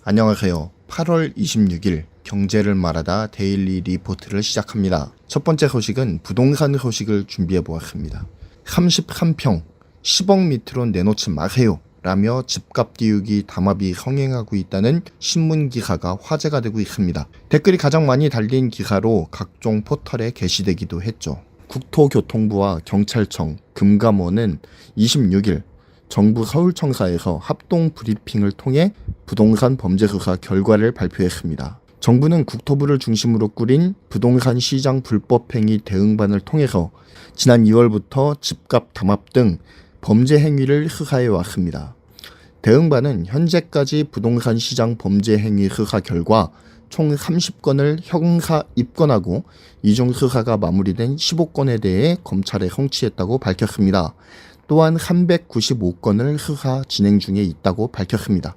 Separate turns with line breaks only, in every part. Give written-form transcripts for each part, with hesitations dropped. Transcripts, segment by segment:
안녕하세요. 8월 26일 경제를 말하다 데일리 리포트를 시작합니다. 첫 번째 소식은 부동산 소식을 준비해 보았습니다. 33평 10억 밑으로 내놓지 마세요 라며 집값 띄우기 담합이 성행하고 있다는 신문 기사가 화제가 되고 있습니다. 댓글이 가장 많이 달린 기사로 각종 포털에 게시되기도 했죠. 국토교통부와 경찰청, 금감원은 26일 정부 서울청사에서 합동 브리핑을 통해 부동산 범죄 수사 결과를 발표했습니다. 정부는 국토부를 중심으로 꾸린 부동산 시장 불법행위 대응반을 통해서 지난 2월부터 집값 담합 등 범죄 행위를 수사해 왔습니다. 대응반은 현재까지 부동산 시장 범죄 행위 수사 결과 총 30건을 형사 입건하고 이중 수사가 마무리된 15건에 대해 검찰에 송치했다고 밝혔습니다. 또한 395건을 수사 진행 중에 있다고 밝혔습니다.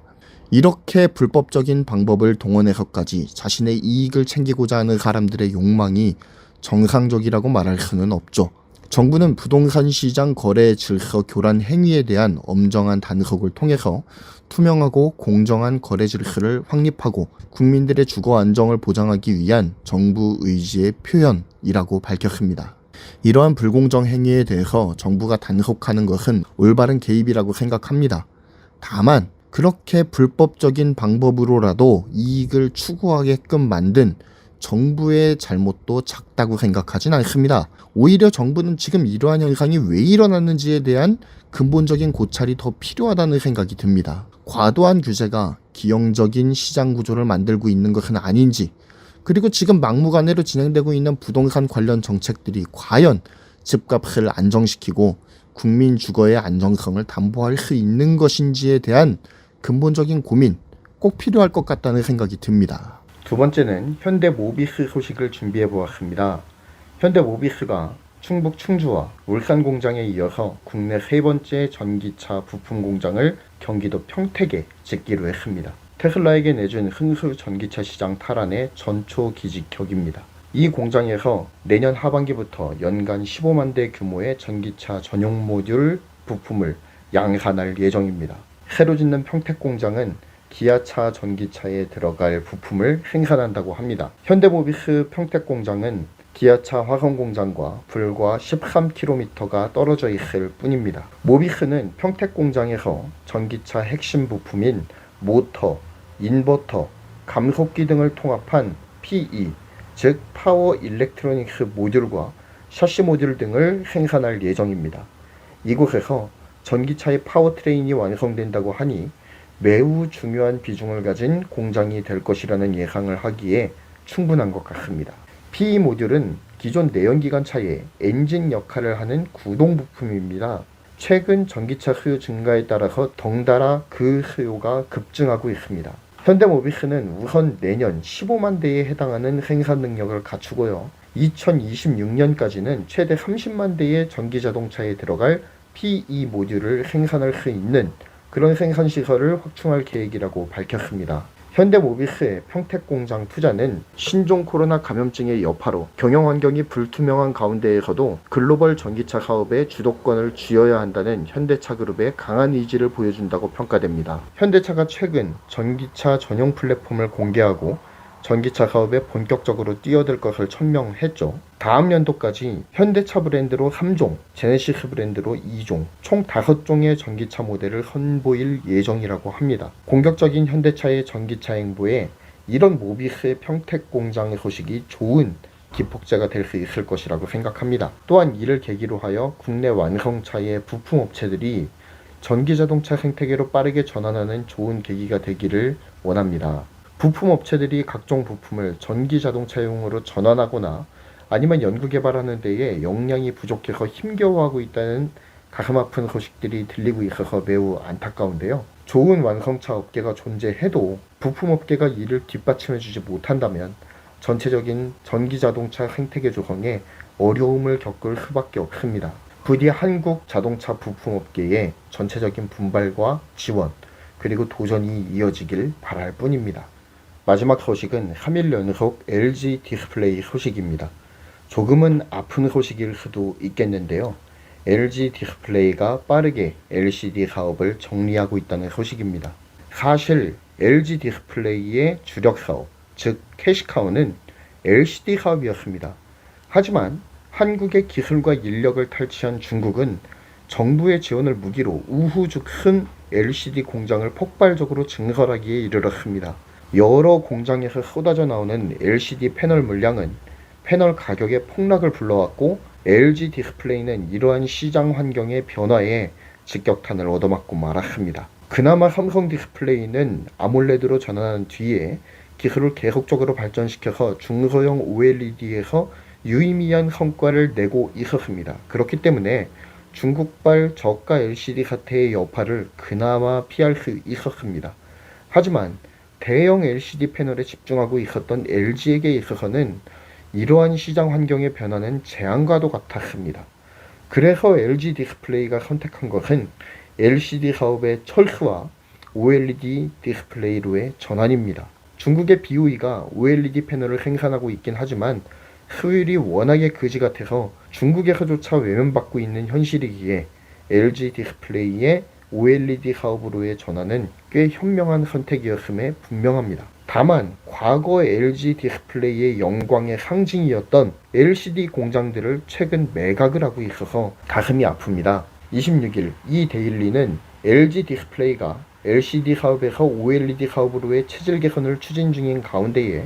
이렇게 불법적인 방법을 동원해서까지 자신의 이익을 챙기고자 하는 사람들의 욕망이 정상적이라고 말할 수는 없죠. 정부는 부동산 시장 거래 질서 교란 행위에 대한 엄정한 단속을 통해서 투명하고 공정한 거래 질서를 확립하고 국민들의 주거 안정을 보장하기 위한 정부 의지의 표현이라고 밝혔습니다. 이러한 불공정 행위에 대해서 정부가 단속하는 것은 올바른 개입이라고 생각합니다. 다만 그렇게 불법적인 방법으로라도 이익을 추구하게끔 만든 정부의 잘못도 작다고 생각하진 않습니다. 오히려 정부는 지금 이러한 현상이 왜 일어났는지에 대한 근본적인 고찰이 더 필요하다는 생각이 듭니다. 과도한 규제가 기형적인 시장 구조를 만들고 있는 것은 아닌지, 그리고 지금 막무가내로 진행되고 있는 부동산 관련 정책들이 과연 집값을 안정시키고 국민 주거의 안정성을 담보할 수 있는 것인지에 대한 근본적인 고민 꼭 필요할 것 같다는 생각이 듭니다. 두 번째는 현대모비스 소식을 준비해 보았습니다. 현대모비스가 충북 충주와 울산 공장에 이어서 국내 세 번째 전기차 부품 공장을 경기도 평택에 짓기로 했습니다. 테슬라에게 내준 흥수 전기차 시장 탈환의 전초기직격입니다. 이 공장에서 내년 하반기부터 연간 15만 대 규모의 전기차 전용 모듈 부품을 양산할 예정입니다. 새로 짓는 평택 공장은 기아차 전기차에 들어갈 부품을 생산한다고 합니다. 현대모비스 평택 공장은 기아차 화성 공장과 불과 13km가 떨어져 있을 뿐입니다. 모비스는 평택 공장에서 전기차 핵심 부품인 모터, 인버터, 감속기 등을 통합한 PE, 즉 파워 일렉트로닉스 모듈과 샤시 모듈 등을 생산할 예정입니다. 이곳에서 전기차의 파워트레인이 완성된다고 하니 매우 중요한 비중을 가진 공장이 될 것이라는 예상을 하기에 충분한 것 같습니다. PE 모듈은 기존 내연기관차의 엔진 역할을 하는 구동 부품입니다. 최근 전기차 수요 증가에 따라서 덩달아 그 수요가 급증하고 있습니다. 현대모비스는 우선 내년 15만 대에 해당하는 생산 능력을 갖추고요. 2026년까지는 최대 30만 대의 전기자동차에 들어갈 PE 모듈을 생산할 수 있는 그런 생산시설을 확충할 계획이라고 밝혔습니다. 현대모비스의 평택공장 투자는 신종 코로나 감염증의 여파로 경영환경이 불투명한 가운데에서도 글로벌 전기차 사업의 주도권을 쥐어야 한다는 현대차그룹의 강한 의지를 보여준다고 평가됩니다. 현대차가 최근 전기차 전용 플랫폼을 공개하고 전기차 사업에 본격적으로 뛰어들 것을 천명했죠. 다음 연도까지 현대차 브랜드로 3종, 제네시스 브랜드로 2종, 총 5종의 전기차 모델을 선보일 예정이라고 합니다. 공격적인 현대차의 전기차 행보에 이런 모비스의 평택 공장의 소식이 좋은 기폭제가 될 수 있을 것이라고 생각합니다. 또한 이를 계기로 하여 국내 완성차의 부품업체들이 전기자동차 생태계로 빠르게 전환하는 좋은 계기가 되기를 원합니다. 부품업체들이 각종 부품을 전기자동차용으로 전환하거나 아니면 연구개발하는 데에 역량이 부족해서 힘겨워하고 있다는 가슴 아픈 소식들이 들리고 있어서 매우 안타까운데요. 좋은 완성차 업계가 존재해도 부품업계가 이를 뒷받침해주지 못한다면 전체적인 전기자동차 생태계 조성에 어려움을 겪을 수밖에 없습니다. 부디 한국 자동차 부품업계의 전체적인 분발과 지원 그리고 도전이 이어지길 바랄 뿐입니다. 마지막 소식은 3일 연속 LG 디스플레이 소식입니다. 조금은 아픈 소식일 수도 있겠는데요. LG 디스플레이가 빠르게 LCD 사업을 정리하고 있다는 소식입니다. 사실 LG 디스플레이의 주력 사업, 즉 캐시카우는 LCD 사업이었습니다. 하지만 한국의 기술과 인력을 탈취한 중국은 정부의 지원을 무기로 우후죽 큰 LCD 공장을 폭발적으로 증설하기에 이르렀습니다. 여러 공장에서 쏟아져 나오는 LCD 패널 물량은 패널 가격의 폭락을 불러왔고, LG 디스플레이는 이러한 시장 환경의 변화에 직격탄을 얻어맞고 말았습니다. 그나마 삼성 디스플레이는 아몰레드로 전환한 뒤에 기술을 계속적으로 발전시켜서 중소형 OLED에서 유의미한 성과를 내고 있었습니다. 그렇기 때문에 중국발 저가 LCD 사태의 여파를 그나마 피할 수 있었습니다. 하지만 대형 LCD 패널에 집중하고 있었던 LG에게 있어서는 이러한 시장 환경의 변화는 재앙과도 같았습니다. 그래서 LG 디스플레이가 선택한 것은 LCD 사업의 철수와 OLED 디스플레이로의 전환입니다. 중국의 BOE가 OLED 패널을 생산하고 있긴 하지만 수율이 워낙에 그지 같아서 중국에서조차 외면받고 있는 현실이기에 LG 디스플레이의 OLED 사업으로의 전환은 꽤 현명한 선택이었음에 분명합니다. 다만 과거 LG 디스플레이의 영광의 상징이었던 LCD 공장들을 최근 매각을 하고 있어서 가슴이 아픕니다. 26일 이 데일리는 LG 디스플레이가 LCD 사업에서 OLED 사업으로의 체질 개선을 추진 중인 가운데에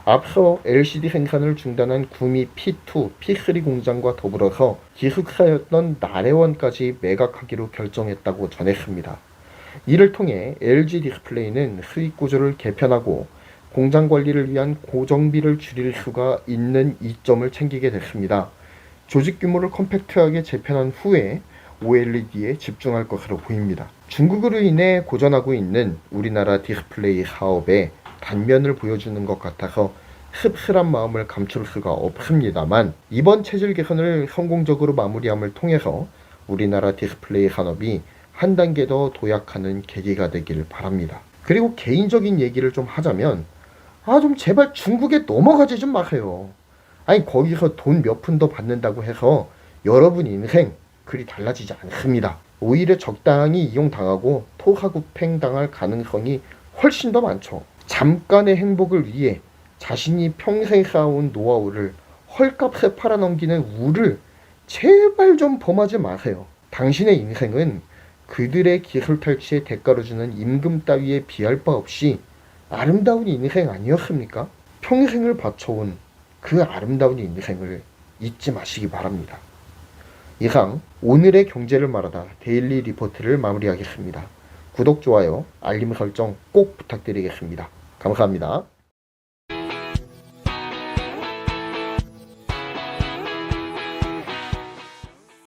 앞서 LCD 생산을 중단한 구미 P2, P3 공장과 더불어서 기숙사였던 나래원까지 매각하기로 결정했다고 전했습니다. 이를 통해 LG 디스플레이는 수익 구조를 개편하고 공장 관리를 위한 고정비를 줄일 수가 있는 이점을 챙기게 됐습니다. 조직 규모를 컴팩트하게 재편한 후에 OLED에 집중할 것으로 보입니다. 중국으로 인해 고전하고 있는 우리나라 디스플레이 사업의 단면을 보여주는 것 같아서 씁쓸한 마음을 감출 수가 없습니다만, 이번 체질 개선을 성공적으로 마무리함을 통해서 우리나라 디스플레이 산업이 한 단계 더 도약하는 계기가 되길 바랍니다. 그리고 개인적인 얘기를 좀 하자면, 좀 제발 중국에 넘어가지 좀 마세요. 아니 거기서 돈 몇 푼 더 받는다고 해서 여러분 인생 그리 달라지지 않습니다. 오히려 적당히 이용당하고 토사구팽 당할 가능성이 훨씬 더 많죠. 잠깐의 행복을 위해 자신이 평생 쌓아온 노하우를 헐값에 팔아넘기는 우를 제발 좀 범하지 마세요. 당신의 인생은 그들의 기술 탈취에 대가로 주는 임금 따위에 비할 바 없이 아름다운 인생 아니었습니까? 평생을 바쳐온 그 아름다운 인생을 잊지 마시기 바랍니다. 이상 오늘의 경제를 말하다 데일리 리포트를 마무리하겠습니다. 구독, 좋아요, 알림 설정 꼭 부탁드리겠습니다. 감사합니다.